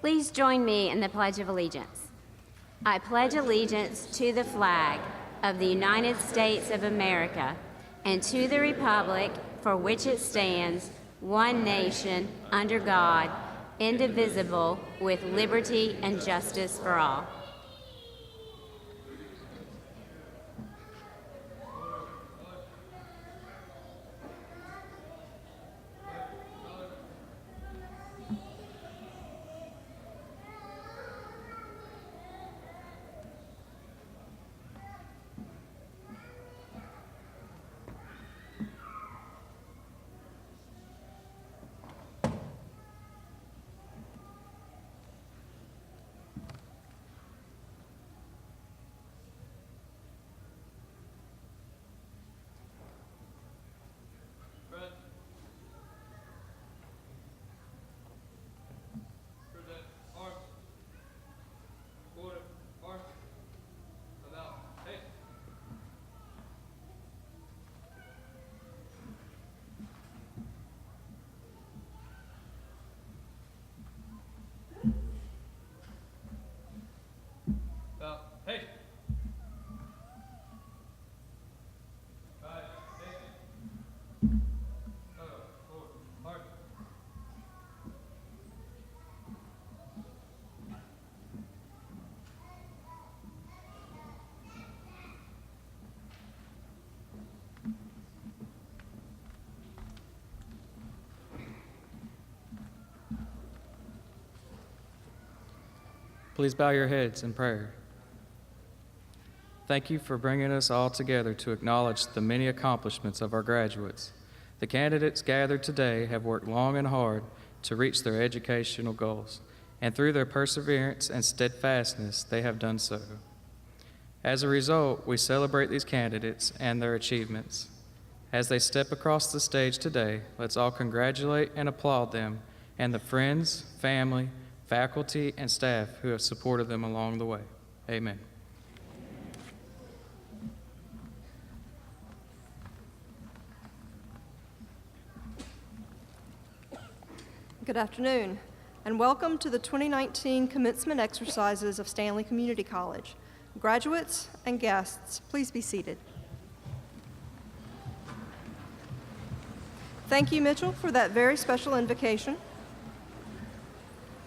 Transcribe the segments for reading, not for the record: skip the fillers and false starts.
Please join me in the Pledge of Allegiance. I pledge allegiance to the flag of the United States of America and to the republic for which it stands, one nation, under God, indivisible, with liberty and justice for all. Please bow your heads in prayer. Thank you for bringing us all together to acknowledge the many accomplishments of our graduates. The candidates gathered today have worked long and hard to reach their educational goals, and through their perseverance and steadfastness, they have done so. As a result, we celebrate these candidates and their achievements. As they step across the stage today, let's all congratulate and applaud them and the friends, family, faculty, and staff who have supported them along the way. Amen. Good afternoon, and welcome to the 2019 commencement exercises of Stanley Community College. Graduates and guests, please be seated. Thank you, Mitchell, for that very special invocation.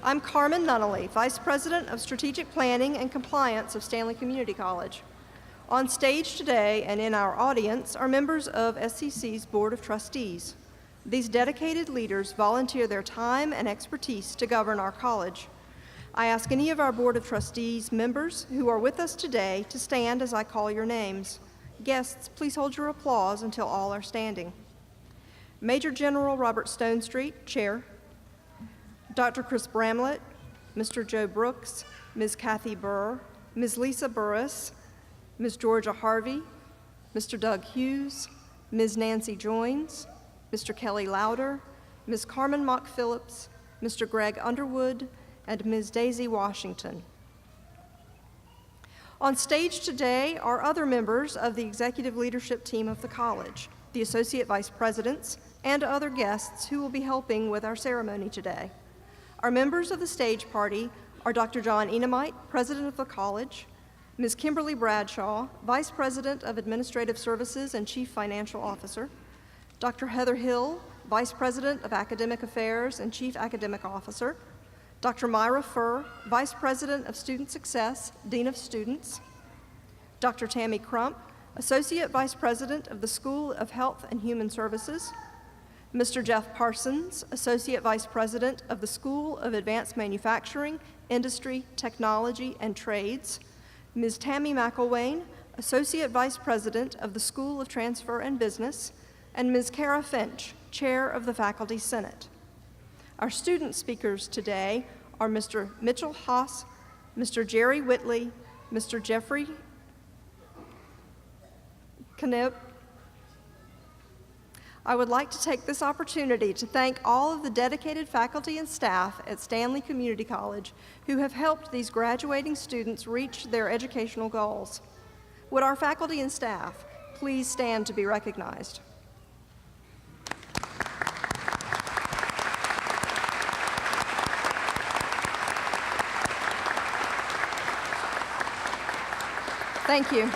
I'm Carmen Nunnally, Vice President of Strategic Planning and Compliance of Stanley Community College. On stage today and in our audience are members of SCC's Board of Trustees. These dedicated leaders volunteer their time and expertise to govern our college. I ask any of our Board of Trustees members who are with us today to stand as I call your names. Guests, please hold your applause until all are standing. Major General Robert Stonestreet, Chair. Dr. Chris Bramlett, Mr. Joe Brooks, Ms. Kathy Burr, Ms. Lisa Burris, Ms. Georgia Harvey, Mr. Doug Hughes, Ms. Nancy Joines, Mr. Kelly Lauder, Ms. Carmen Mock Phillips, Mr. Greg Underwood, and Ms. Daisy Washington. On stage today are other members of the executive leadership team of the college, the associate vice presidents, and other guests who will be helping with our ceremony today. Our members of the stage party are Dr. John Enamite, President of the college, Ms. Kimberly Bradshaw, Vice President of Administrative Services and Chief Financial Officer, Dr. Heather Hill, Vice President of Academic Affairs and Chief Academic Officer, Dr. Myra Furr, Vice President of Student Success, Dean of Students, Dr. Tammy Crump, Associate Vice President of the School of Health and Human Services, Mr. Jeff Parsons, Associate Vice President of the School of Advanced Manufacturing, Industry, Technology, and Trades, Ms. Tammy McElwain, Associate Vice President of the School of Transfer and Business, and Ms. Kara Finch, Chair of the Faculty Senate. Our student speakers today are Mr. Mitchell Haas, Mr. Jerry Whitley, Mr. Jeffrey Knip. I would like to take this opportunity to thank all of the dedicated faculty and staff at Stanley Community College who have helped these graduating students reach their educational goals. Would our faculty and staff please stand to be recognized? Thank you.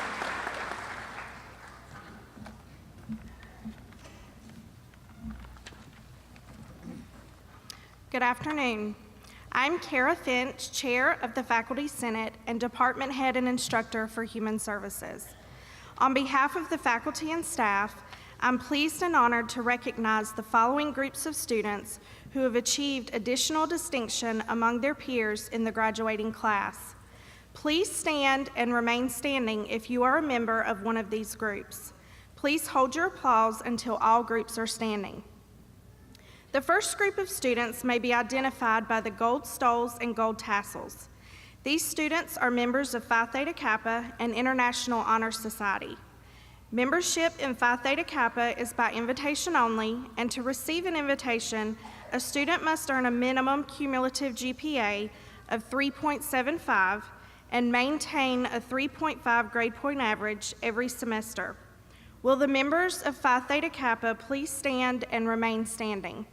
Good afternoon. I'm Kara Finch, Chair of the Faculty Senate and Department Head and Instructor for Human Services. On behalf of the faculty and staff, I'm pleased and honored to recognize the following groups of students who have achieved additional distinction among their peers in the graduating class. Please stand and remain standing if you are a member of one of these groups. Please hold your applause until all groups are standing. The first group of students may be identified by the gold stoles and gold tassels. These students are members of Phi Theta Kappa and International Honor Society. Membership in Phi Theta Kappa is by invitation only, and to receive an invitation, a student must earn a minimum cumulative GPA of 3.75 and maintain a 3.5 grade point average every semester. Will the members of Phi Theta Kappa please stand and remain standing?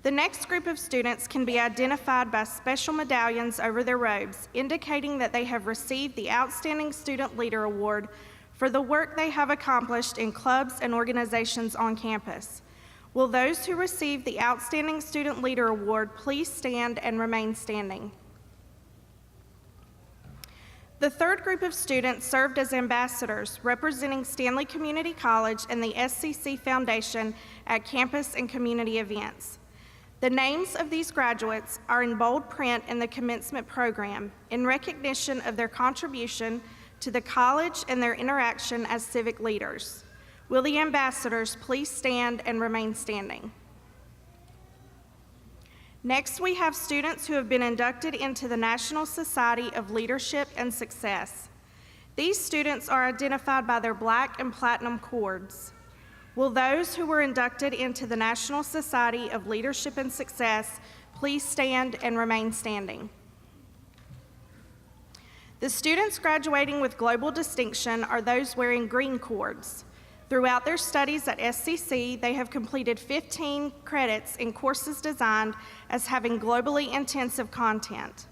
The next group of students can be identified by special medallions over their robes, indicating that they have received the Outstanding Student Leader Award for the work they have accomplished in clubs and organizations on campus. Will those who receive the Outstanding Student Leader Award please stand and remain standing? The third group of students served as ambassadors representing Stanley Community College and the SCC Foundation at campus and community events. The names of these graduates are in bold print in the commencement program in recognition of their contribution to the college and their interaction as civic leaders. Will the ambassadors please stand and remain standing? Next, we have students who have been inducted into the National Society of Leadership and Success. These students are identified by their black and platinum cords. Will those who were inducted into the National Society of Leadership and Success please stand and remain standing? The students graduating with global distinction are those wearing green cords. Throughout their studies at SCC, they have completed 15 credits in courses designed as having globally intensive content.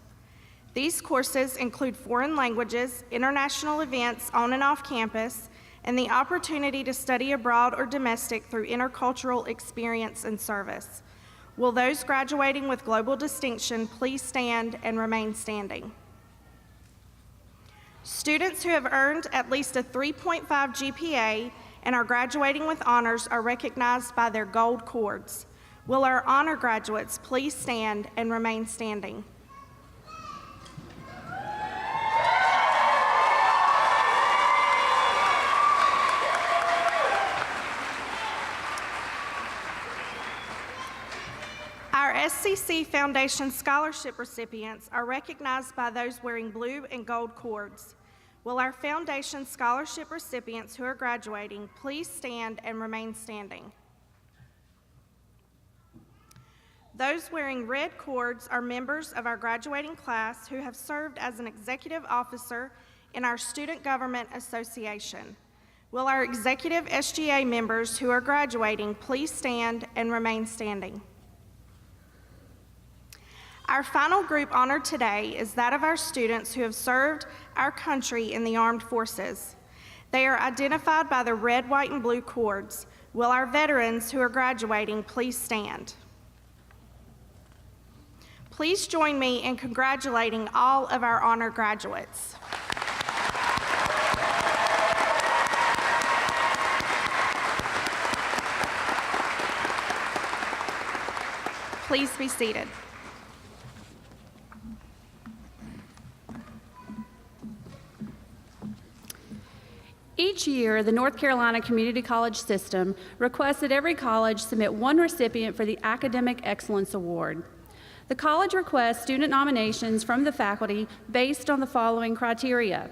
These courses include foreign languages, international events on and off campus, and the opportunity to study abroad or domestic through intercultural experience and service. Will those graduating with global distinction please stand and remain standing? Students who have earned at least a 3.5 GPA and are graduating with honors are recognized by their gold cords. Will our honor graduates please stand and remain standing? Our SCC Foundation Scholarship recipients are recognized by those wearing blue and gold cords. Will our Foundation Scholarship recipients who are graduating please stand and remain standing? Those wearing red cords are members of our graduating class who have served as an executive officer in our Student Government Association. Will our executive SGA members who are graduating please stand and remain standing? Our final group honored today is that of our students who have served our country in the armed forces. They are identified by the red, white, and blue cords. Will our veterans who are graduating please stand? Please join me in congratulating all of our honor graduates. Please be seated. Each year, the North Carolina Community College System requests that every college submit one recipient for the Academic Excellence Award. The college requests student nominations from the faculty based on the following criteria.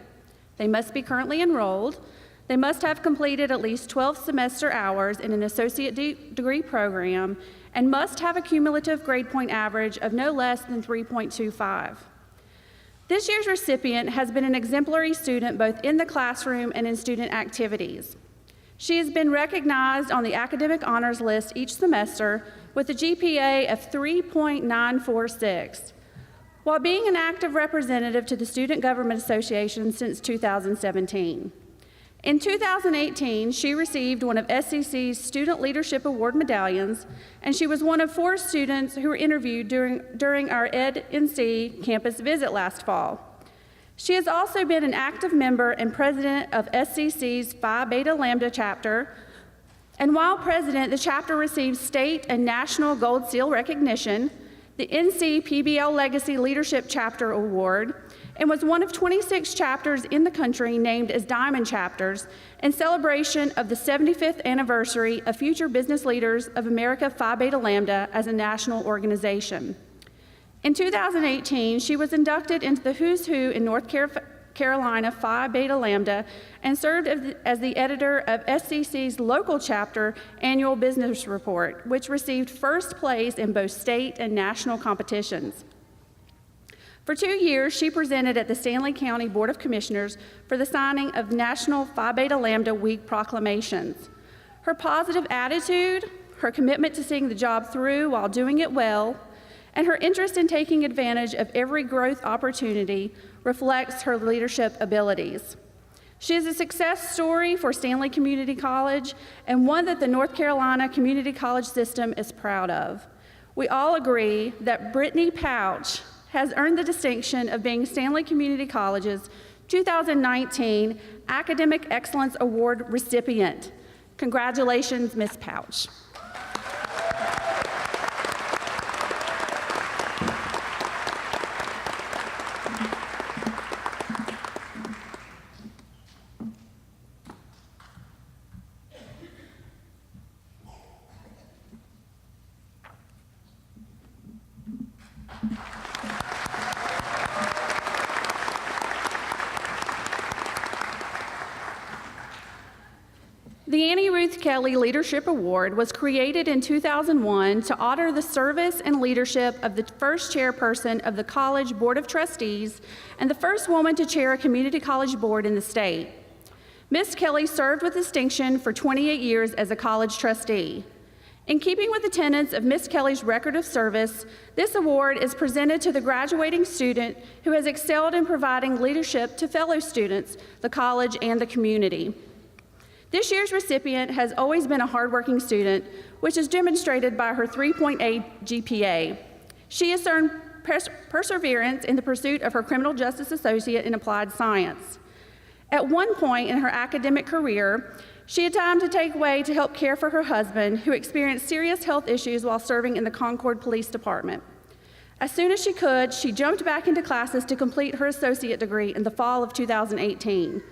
They must be currently enrolled, they must have completed at least 12 semester hours in an associate degree program, and must have a cumulative grade point average of no less than 3.25. This year's recipient has been an exemplary student both in the classroom and in student activities. She has been recognized on the academic honors list each semester with a GPA of 3.946. while being an active representative to the Student Government Association since 2017. In 2018, she received one of SCC's Student Leadership Award medallions, and she was one of 4 students who were interviewed during our EdNC campus visit last fall. She has also been an active member and president of SCC's Phi Beta Lambda chapter, and while president, the chapter received state and national Gold Seal recognition, the NC PBL Legacy Leadership Chapter Award, and was one of 26 chapters in the country named as Diamond Chapters in celebration of the 75th anniversary of Future Business Leaders of America Phi Beta Lambda as a national organization. In 2018, she was inducted into the Who's Who in North Carolina Phi Beta Lambda and served as the editor of SCC's local chapter annual business report, which received first place in both state and national competitions. For 2 years, she presented at the Stanley County Board of Commissioners for the signing of National Phi Beta Lambda Week proclamations. Her positive attitude, her commitment to seeing the job through while doing it well, and her interest in taking advantage of every growth opportunity reflects her leadership abilities. She is a success story for Stanley Community College and one that the North Carolina Community College system is proud of. We all agree that Brittany Pouch has earned the distinction of being Stanley Community College's 2019 Academic Excellence Award recipient. Congratulations, Ms. Pouch. The Annie Ruth Kelly Leadership Award was created in 2001 to honor the service and leadership of the first chairperson of the College Board of Trustees and the first woman to chair a community college board in the state. Ms. Kelly served with distinction for 28 years as a college trustee. In keeping with the tenets of Ms. Kelly's record of service, this award is presented to the graduating student who has excelled in providing leadership to fellow students, the college, and the community. This year's recipient has always been a hardworking student, which is demonstrated by her 3.8 GPA. She has earned perseverance in the pursuit of her criminal justice associate in applied science. At one point in her academic career, she had time to take away to help care for her husband, who experienced serious health issues while serving in the Concord Police Department. As soon as she could, she jumped back into classes to complete her associate degree in the fall of 2018.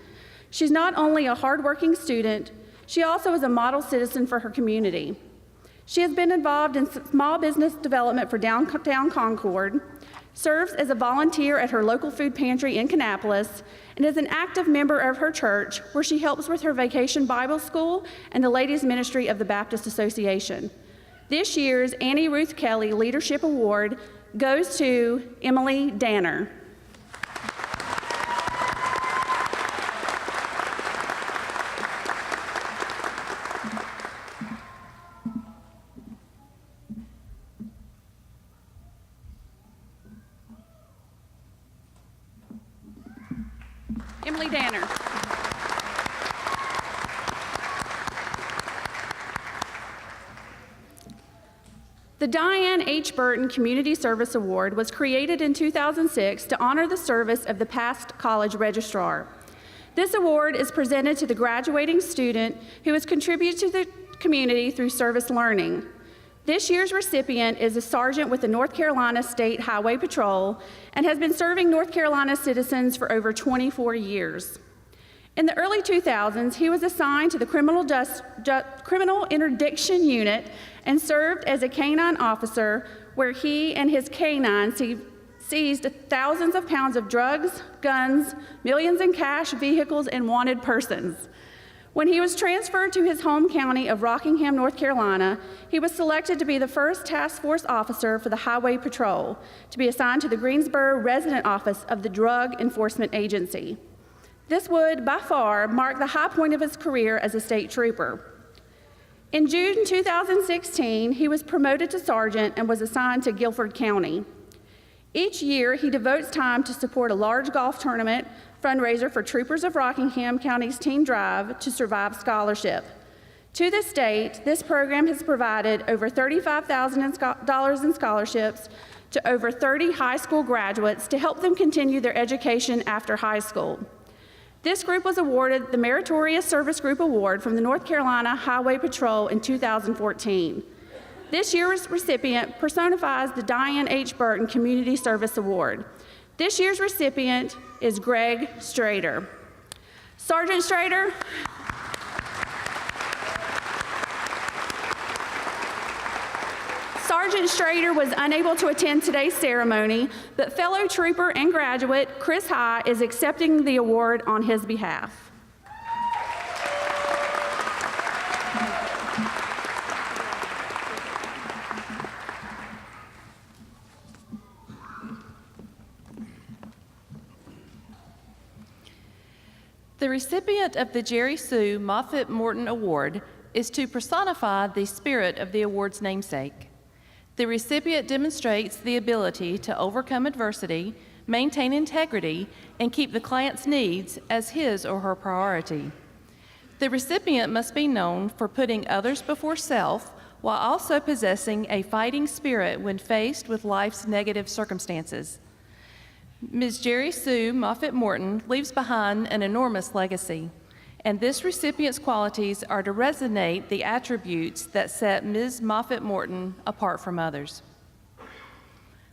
She's not only a hardworking student, she also is a model citizen for her community. She has been involved in small business development for downtown Concord, serves as a volunteer at her local food pantry in Kannapolis, and is an active member of her church, where she helps with her Vacation Bible School and the Ladies' Ministry of the Baptist Association. This year's Annie Ruth Kelly Leadership Award goes to Emily Danner. Emily Danner. The Diane H. Burton Community Service Award was created in 2006 to honor the service of the past college registrar. This award is presented to the graduating student who has contributed to the community through service learning. This year's recipient is a sergeant with the North Carolina State Highway Patrol and has been serving North Carolina citizens for over 24 years. In the early 2000s, he was assigned to the Criminal Interdiction Unit and served as a canine officer, where he and his canines seized thousands of pounds of drugs, guns, millions in cash, vehicles, and wanted persons. When he was transferred to his home county of Rockingham, North Carolina, he was selected to be the first task force officer for the Highway Patrol, to be assigned to the Greensboro Resident Office of the Drug Enforcement Agency. This would, by far, mark the high point of his career as a state trooper. In June 2016, he was promoted to sergeant and was assigned to Guilford County. Each year, he devotes time to support a large golf tournament fundraiser for Troopers of Rockingham County's Teen Drive to Survive Scholarship. To this date, this program has provided over $35,000 in scholarships to over 30 high school graduates to help them continue their education after high school. This group was awarded the Meritorious Service Group Award from the North Carolina Highway Patrol in 2014. This year's recipient personifies the Diane H. Burton Community Service Award. This year's recipient is Greg Strader. Sergeant Strader. Sergeant Strader was unable to attend today's ceremony, but fellow trooper and graduate Chris High is accepting the award on his behalf. The recipient of the Jerry Sue Moffitt Morton Award is to personify the spirit of the award's namesake. The recipient demonstrates the ability to overcome adversity, maintain integrity, and keep the client's needs as his or her priority. The recipient must be known for putting others before self while also possessing a fighting spirit when faced with life's negative circumstances. Ms. Jerry Sue Moffitt Morton leaves behind an enormous legacy, and this recipient's qualities are to resonate the attributes that set Ms. Moffitt Morton apart from others.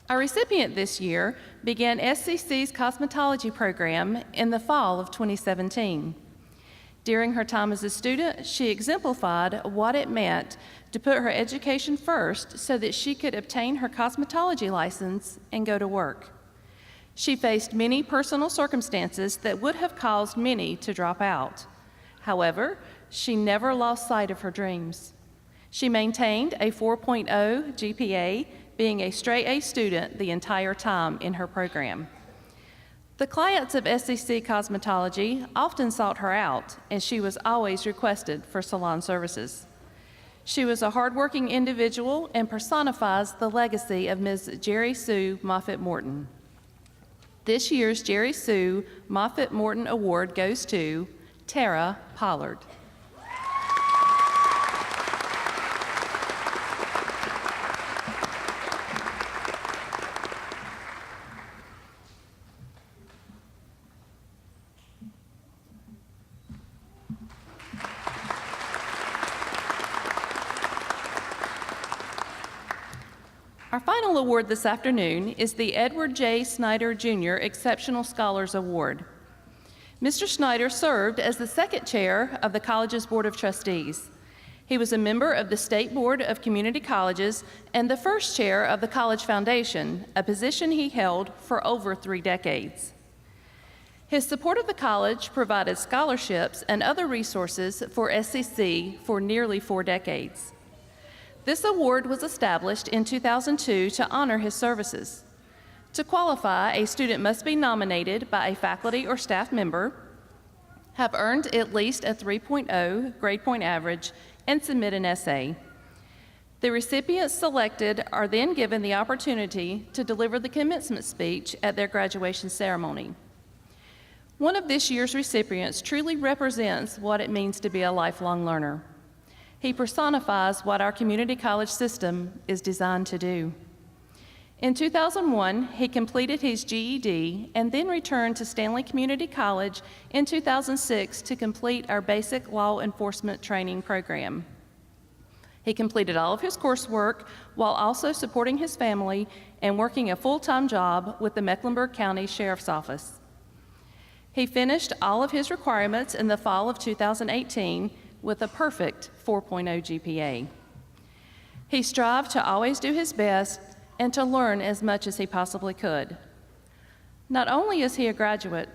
Our recipient this year began SCC's cosmetology program in the fall of 2017. During her time as a student, she exemplified what it meant to put her education first so that she could obtain her cosmetology license and go to work. She faced many personal circumstances that would have caused many to drop out. However, she never lost sight of her dreams. She maintained a 4.0 GPA, being a straight A student the entire time in her program. The clients of SCC Cosmetology often sought her out, and she was always requested for salon services. She was a hardworking individual and personifies the legacy of Ms. Jerry Sue Moffitt Morton. This year's Jerry Sue Moffitt Morton Award goes to Tara Pollard. Our final award this afternoon is the Edward J. Snyder Jr. Exceptional Scholars Award. Mr. Snyder served as the second chair of the college's Board of Trustees. He was a member of the State Board of Community Colleges and the first chair of the College Foundation, a position he held for over 3 decades. His support of the college provided scholarships and other resources for SCC for nearly 4 decades. This award was established in 2002 to honor his services. To qualify, a student must be nominated by a faculty or staff member, have earned at least a 3.0 grade point average, and submit an essay. The recipients selected are then given the opportunity to deliver the commencement speech at their graduation ceremony. One of this year's recipients truly represents what it means to be a lifelong learner. He personifies what our community college system is designed to do. In 2001, he completed his GED and then returned to Stanley Community College in 2006 to complete our basic law enforcement training program. He completed all of his coursework while also supporting his family and working a full-time job with the Mecklenburg County Sheriff's Office. He finished all of his requirements in the fall of 2018 with a perfect 4.0 GPA. He strived to always do his best and to learn as much as he possibly could. Not only is he a graduate,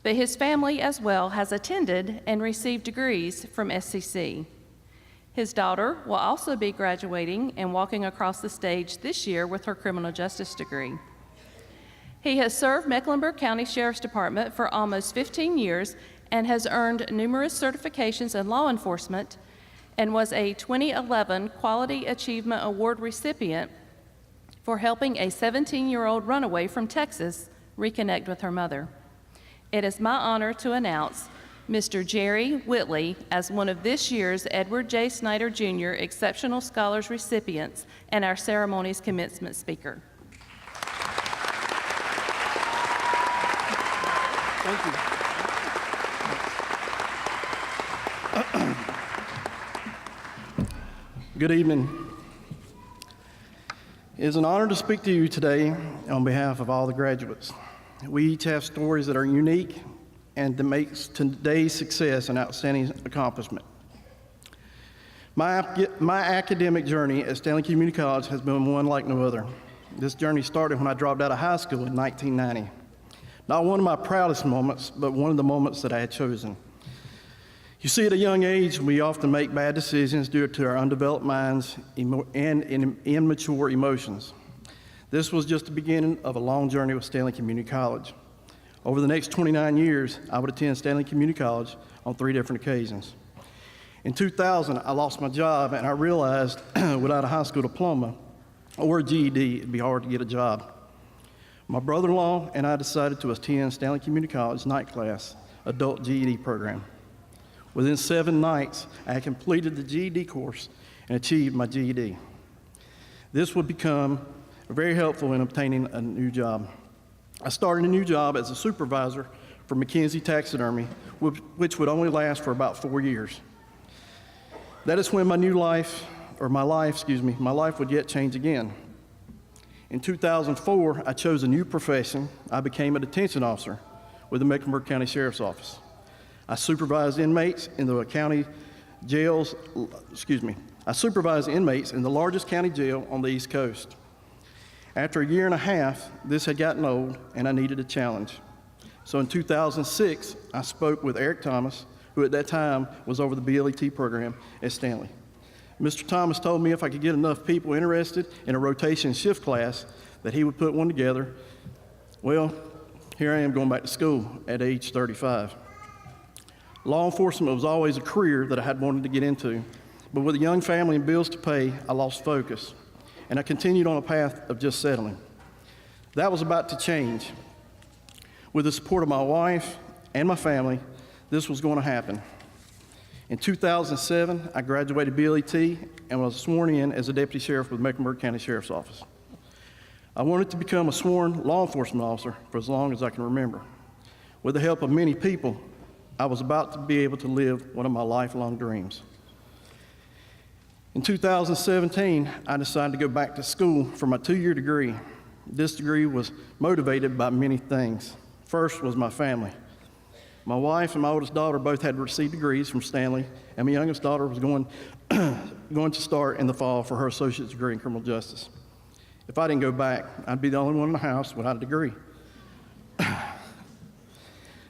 but his family as well has attended and received degrees from SCC. His daughter will also be graduating and walking across the stage this year with her criminal justice degree. He has served Mecklenburg County Sheriff's Department for almost 15 years and has earned numerous certifications in law enforcement and was a 2011 Quality Achievement Award recipient for helping a 17-year-old runaway from Texas reconnect with her mother. It is my honor to announce Mr. Jerry Whitley as one of this year's Edward J. Snyder Jr. Exceptional Scholars recipients and our ceremony's commencement speaker. Thank you. Good evening. It is an honor to speak to you today on behalf of all the graduates. We each have stories that are unique and that makes today's success an outstanding accomplishment. My academic journey at Stanley Community College has been one like no other. This journey started when I dropped out of high school in 1990. Not one of my proudest moments, but one of the moments that I had chosen. You see, at a young age, we often make bad decisions due to our undeveloped minds and immature emotions. This was just the beginning of a long journey with Stanley Community College. Over the next 29 years, I would attend Stanley Community College on 3 different occasions. In 2000, I lost my job, and I realized without a high school diploma or a GED, it'd be hard to get a job. My brother-in-law and I decided to attend Stanley Community College night class, adult GED program. Within 7 nights, I had completed the GED course and achieved my GED. This would become very helpful in obtaining a new job. I started a new job as a supervisor for McKinsey Taxidermy, which would only last for about 4 years. That is when my life would yet change again. In 2004, I chose a new profession. I became a detention officer with the Mecklenburg County Sheriff's Office. I supervised inmates in the county jails, I supervised inmates in the largest county jail on the East Coast. After a year and a half, this had gotten old and I needed a challenge. So in 2006, I spoke with Eric Thomas, who at that time was over the BLET program at Stanley. Mr. Thomas told me if I could get enough people interested in a rotation shift class that he would put one together. Well, here I am going back to school at age 35. Law enforcement was always a career that I had wanted to get into, but with a young family and bills to pay, I lost focus, and I continued on a path of just settling. That was about to change. With the support of my wife and my family, this was going to happen. In 2007, I graduated BLET and was sworn in as a deputy sheriff with Mecklenburg County Sheriff's Office. I wanted to become a sworn law enforcement officer for as long as I can remember. With the help of many people, I was about to be able to live one of my lifelong dreams. In 2017, I decided to go back to school for my 2-year degree. This degree was motivated by many things. First was my family. My wife and my oldest daughter both had received degrees from Stanley, and my youngest daughter was going to start in the fall for her associate's degree in criminal justice. If I didn't go back, I'd be the only one in the house without a degree.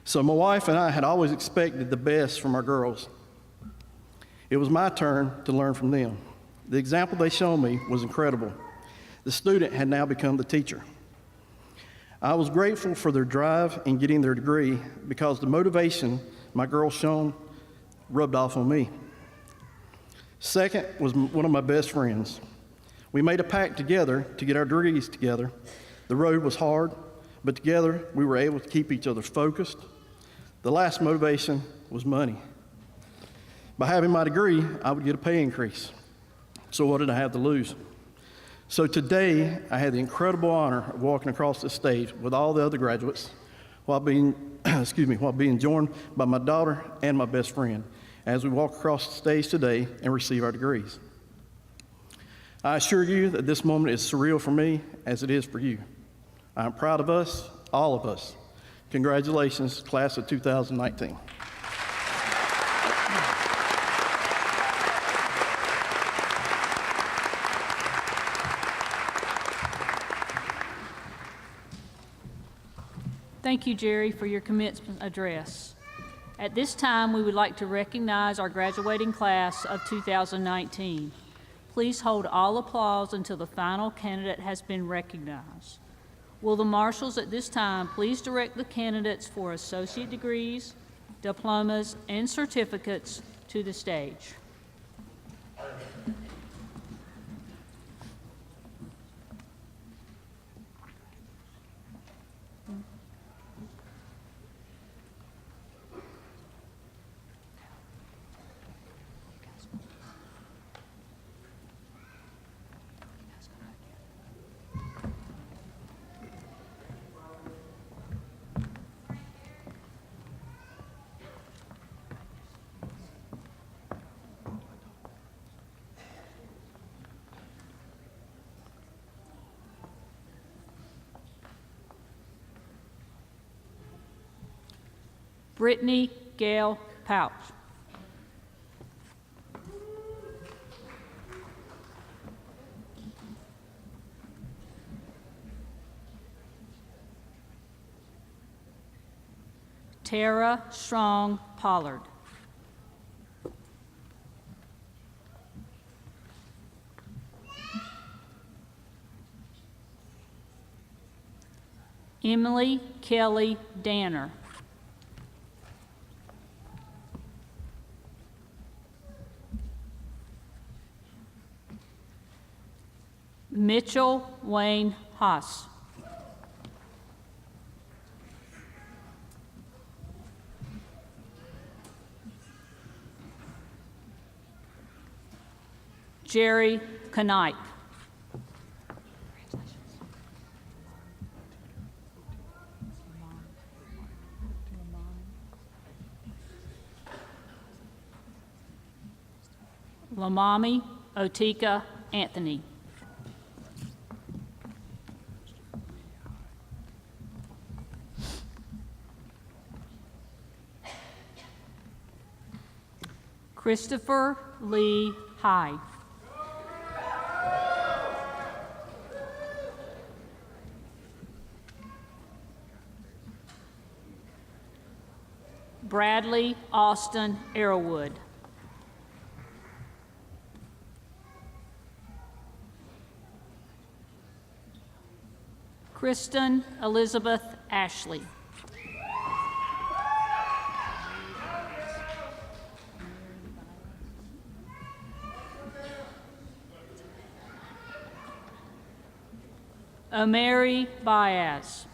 So my wife and I had always expected the best from our girls. It was my turn to learn from them. The example they showed me was incredible. The student had now become the teacher. I was grateful for their drive in getting their degree because the motivation my girls shown rubbed off on me. Second was one of my best friends. We made a pact together to get our degrees together. The road was hard, but together we were able to keep each other focused. The last motivation was money. By having my degree, I would get a pay increase. So what did I have to lose? So today, I had the incredible honor of walking across the stage with all the other graduates while being joined by my daughter and my best friend as we walk across the stage today and receive our degrees. I assure you that this moment is surreal for me as it is for you. I'm proud of us, all of us. Congratulations, class of 2019. Thank you, Jerry, for your commencement address. At this time, we would like to recognize our graduating class of 2019. Please hold all applause until the final candidate has been recognized. Will the marshals at this time please direct the candidates for associate degrees, diplomas, and certificates to the stage. Brittany Gail Pouch. Tara Strong Pollard. Emily Kelly Danner. Mitchell Wayne Haas. Jerry Knipe. Lamami Otika Anthony. Christopher Lee High. Bradley Austin Arrowwood. Kristen Elizabeth Ashley. Omari Baez.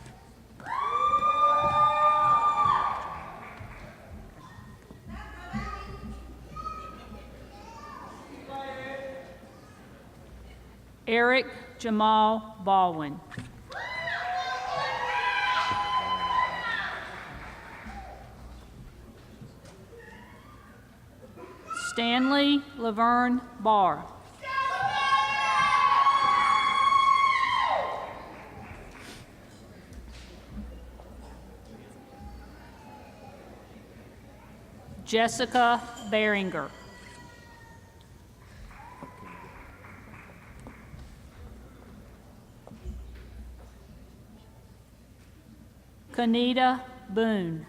Eric Jamal Baldwin. Stanley Laverne Barr. Jessica Beringer. Kanita Boone.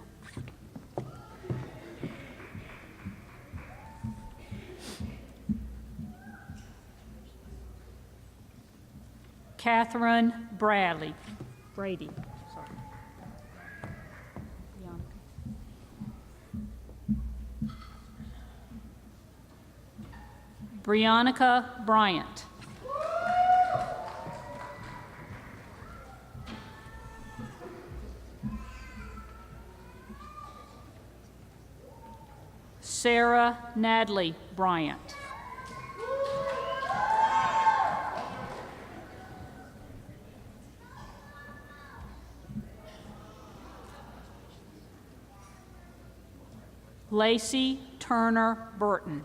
Catherine Brady. Sorry. Briannica Bryant. Sarah Nadley Bryant. Lacey Turner Burton.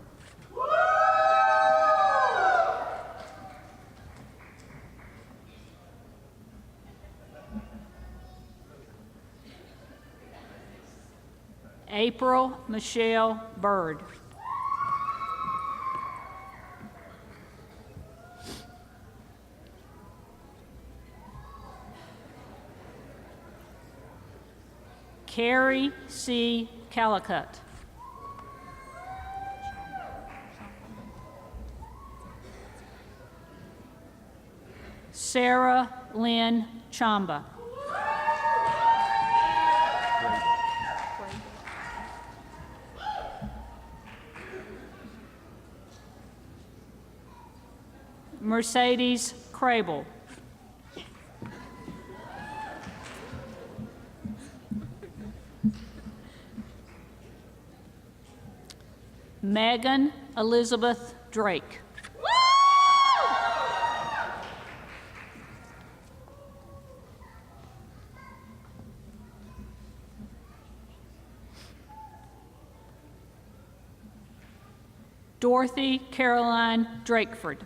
April Michelle Bird. Carrie C. Calicut. Sarah Lynn Chamba. Mercedes Crable. Megan Elizabeth Drake. Dorothy Caroline Drakeford.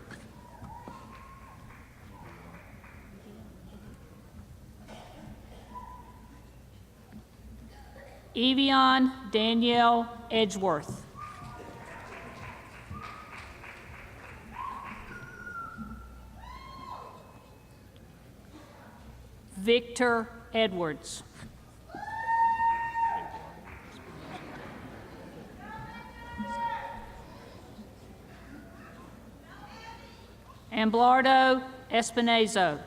Evian Danielle Edgeworth. Victor Edwards. Amblardo Espinazo.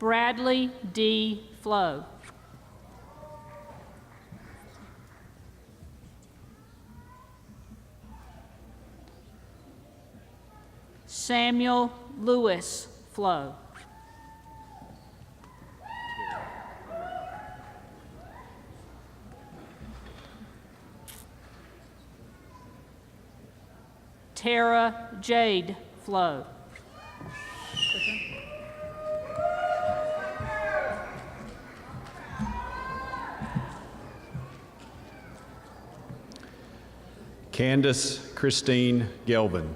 Bradley D. Flo. Samuel Lewis Flo. Tara Jade Flo. Candace Christine Gelvin.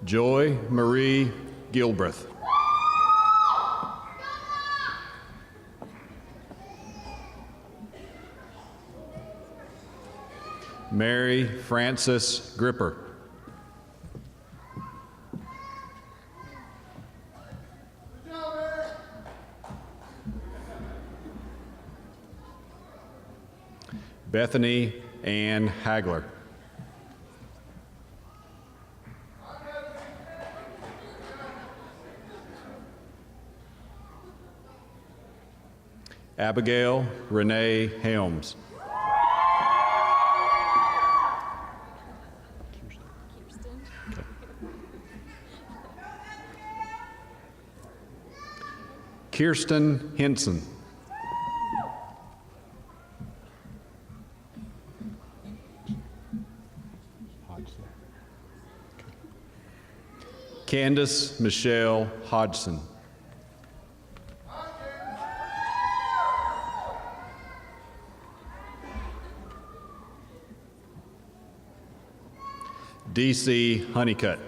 Joy Marie Gilbreth. Mary Frances Gripper. Bethany Ann Hagler. Abigail Renee Helms. Kirsten Henson. Candace Michelle Hodgson. DC Honeycutt.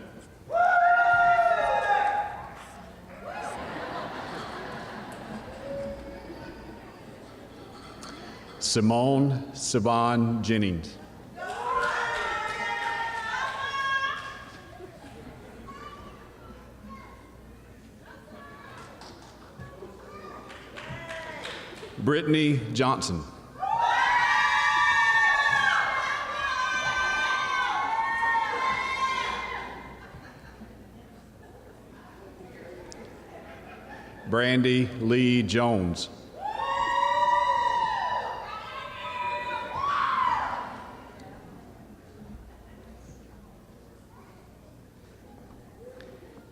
Simone Sivan Jennings. Brittany Johnson. Brandy Lee Jones.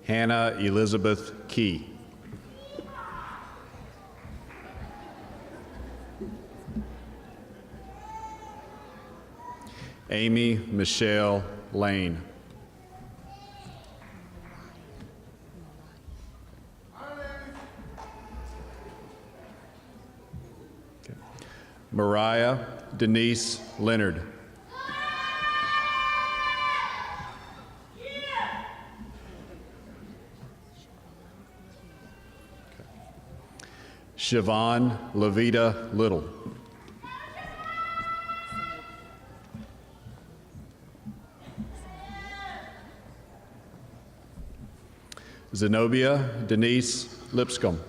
Hannah Elizabeth Key. Amy Michelle Lane. Okay. Mariah Denise Leonard. Siobhan Levita Little. Zenobia Denise Lipscomb.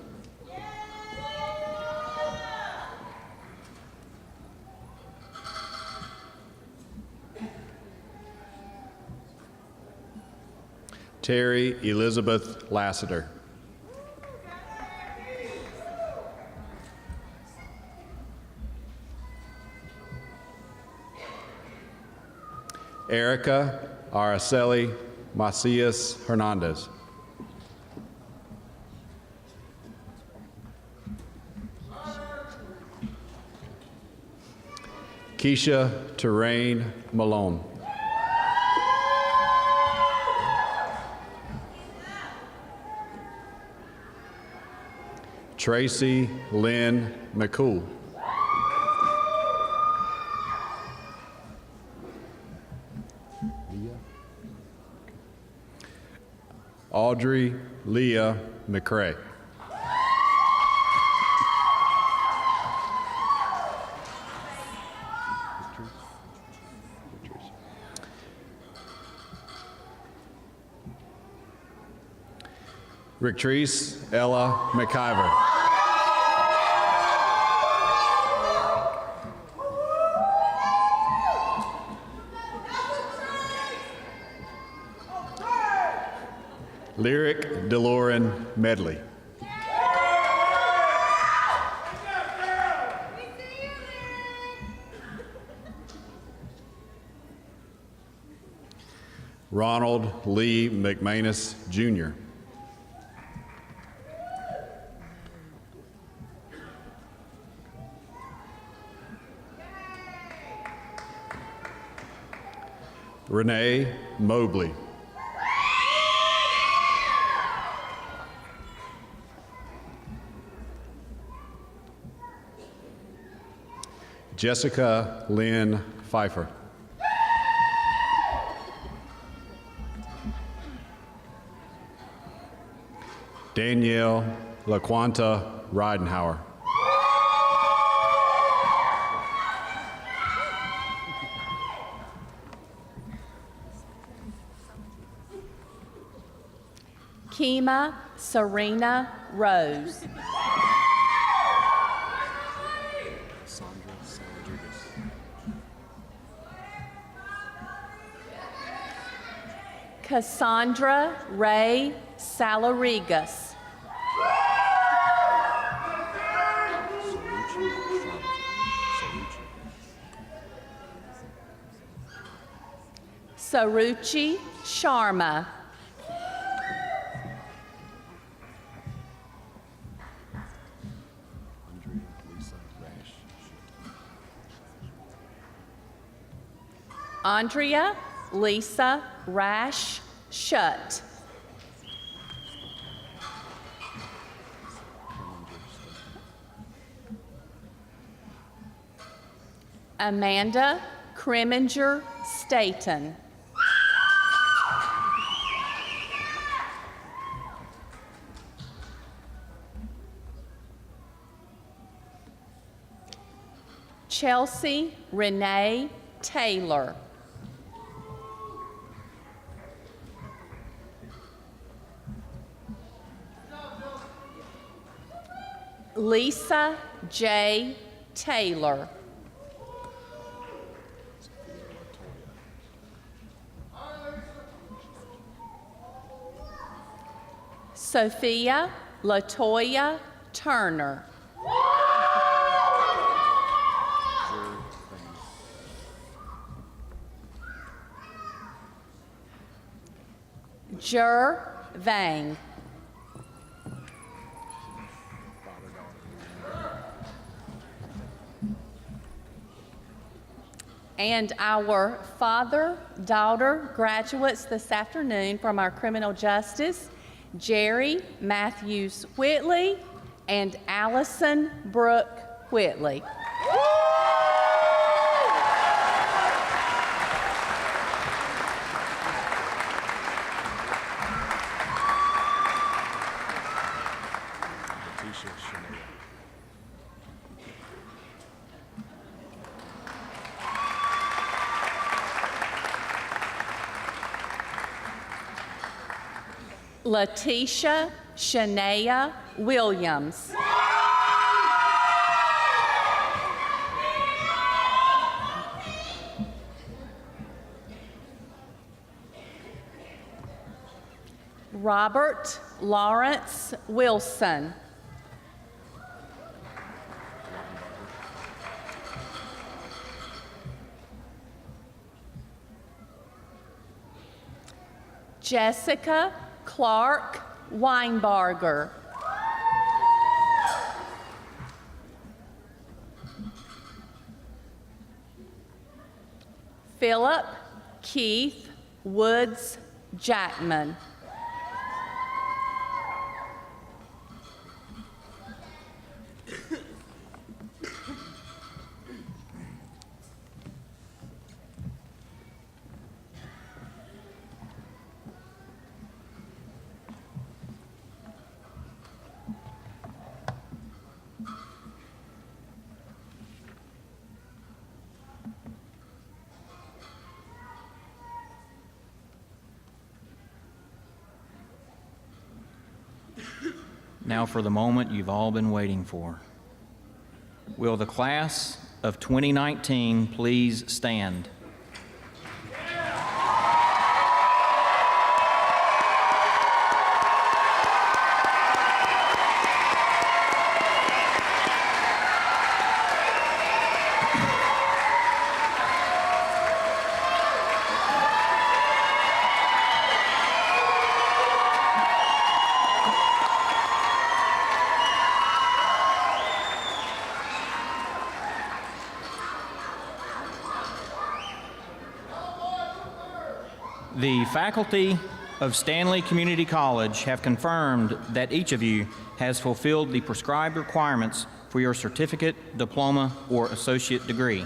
Terry Elizabeth Lassiter. Erica Araceli Macias Hernandez. Keisha Terrain Malone. Tracy Lynn McCool. Audrey Leah McCray. Rictrice Ella McIver. Lyric DeLorean Medley. Ronald Lee McManus, Jr. Renee Mobley. Jessica Lynn Phifer. Danielle LaQuanta Ridenhour. Kima Serena Rose. Cassandra Ray Salarigas. Saruchi Sharma. Andrea Lisa Rash Shutt. Amanda Kriminger Staten. Chelsea Renee Taylor. Lisa J. Taylor. Sophia Latoya Turner. Jer Vang. And our father-daughter graduates this afternoon from our criminal justice, Jerry Matthews Whitley and Allison Brooke Whitley. Letitia Shania Williams. Robert Lawrence Wilson. Jessica Clark Weinbarger. Philip Keith Woods Jackman. Now for the moment you've all been waiting for. Will the class of 2019 please stand? The faculty of Stanley Community College have confirmed that each of you has fulfilled the prescribed requirements for your certificate, diploma, or associate degree.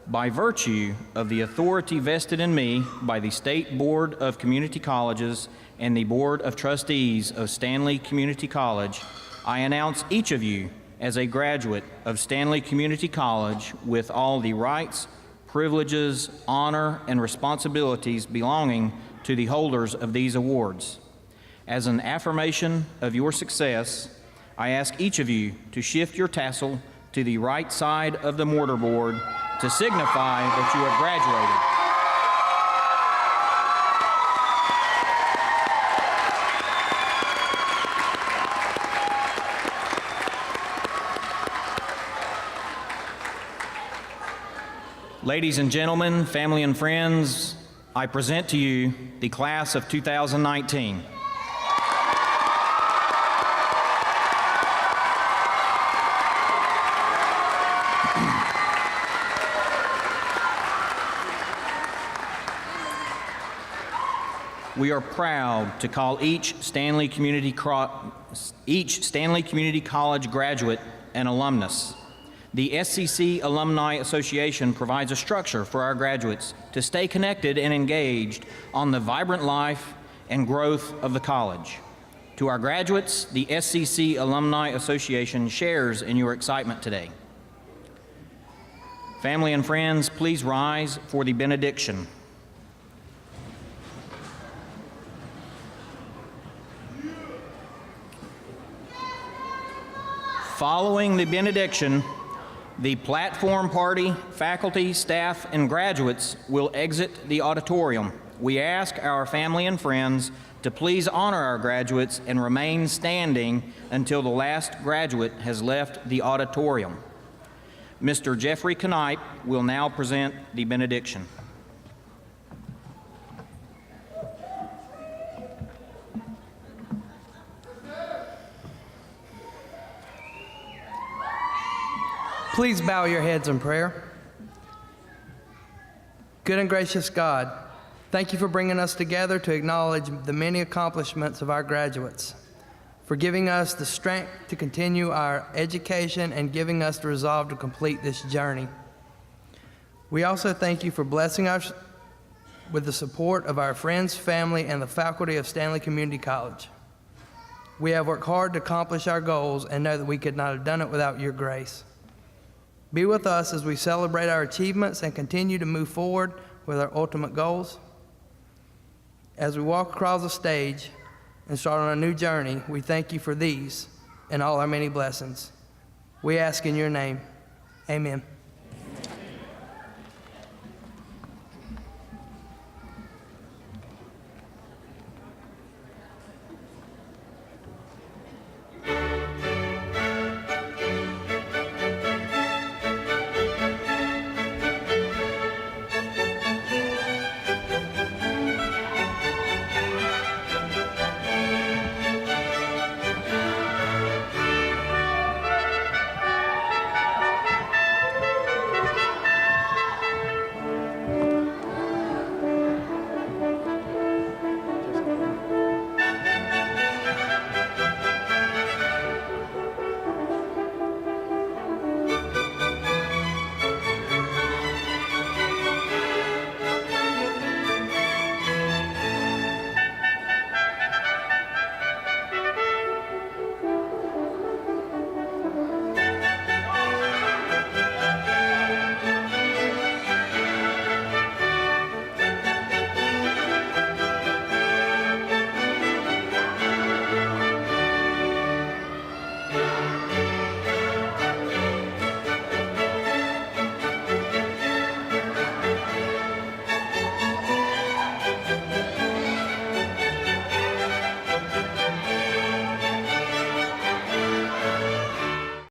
By virtue of the authority vested in me by the State Board of Community Colleges and the Board of Trustees of Stanley Community College, I announce each of you as a graduate of Stanley Community College with all the rights, privileges, honor, and responsibilities belonging to the holders of these awards. As an affirmation of your success, I ask each of you to shift your tassel to the right side of the mortarboard to signify that you have graduated. Ladies and gentlemen, family and friends, I present to you the class of 2019. We are proud to call each Stanley Community College graduate an alumnus. The SCC Alumni Association provides a structure for our graduates to stay connected and engaged on the vibrant life and growth of the college. To our graduates, the SCC Alumni Association shares in your excitement today. Family and friends, please rise for the benediction. Following the benediction, the platform party, faculty, staff, and graduates will exit the auditorium. We ask our family and friends to please honor our graduates and remain standing until the last graduate has left the auditorium. Mr. Jeffrey Knipe will now present the benediction. Please bow your heads in prayer. Good and gracious God, thank you for bringing us together to acknowledge the many accomplishments of our graduates, for giving us the strength to continue our education and giving us the resolve to complete this journey. We also thank you for blessing us with the support of our friends, family, and the faculty of Stanley Community College. We have worked hard to accomplish our goals and know that we could not have done it without your grace. Be with us as we celebrate our achievements and continue to move forward with our ultimate goals. As we walk across the stage and start on a new journey, we thank you for these and all our many blessings. We ask in your name, amen.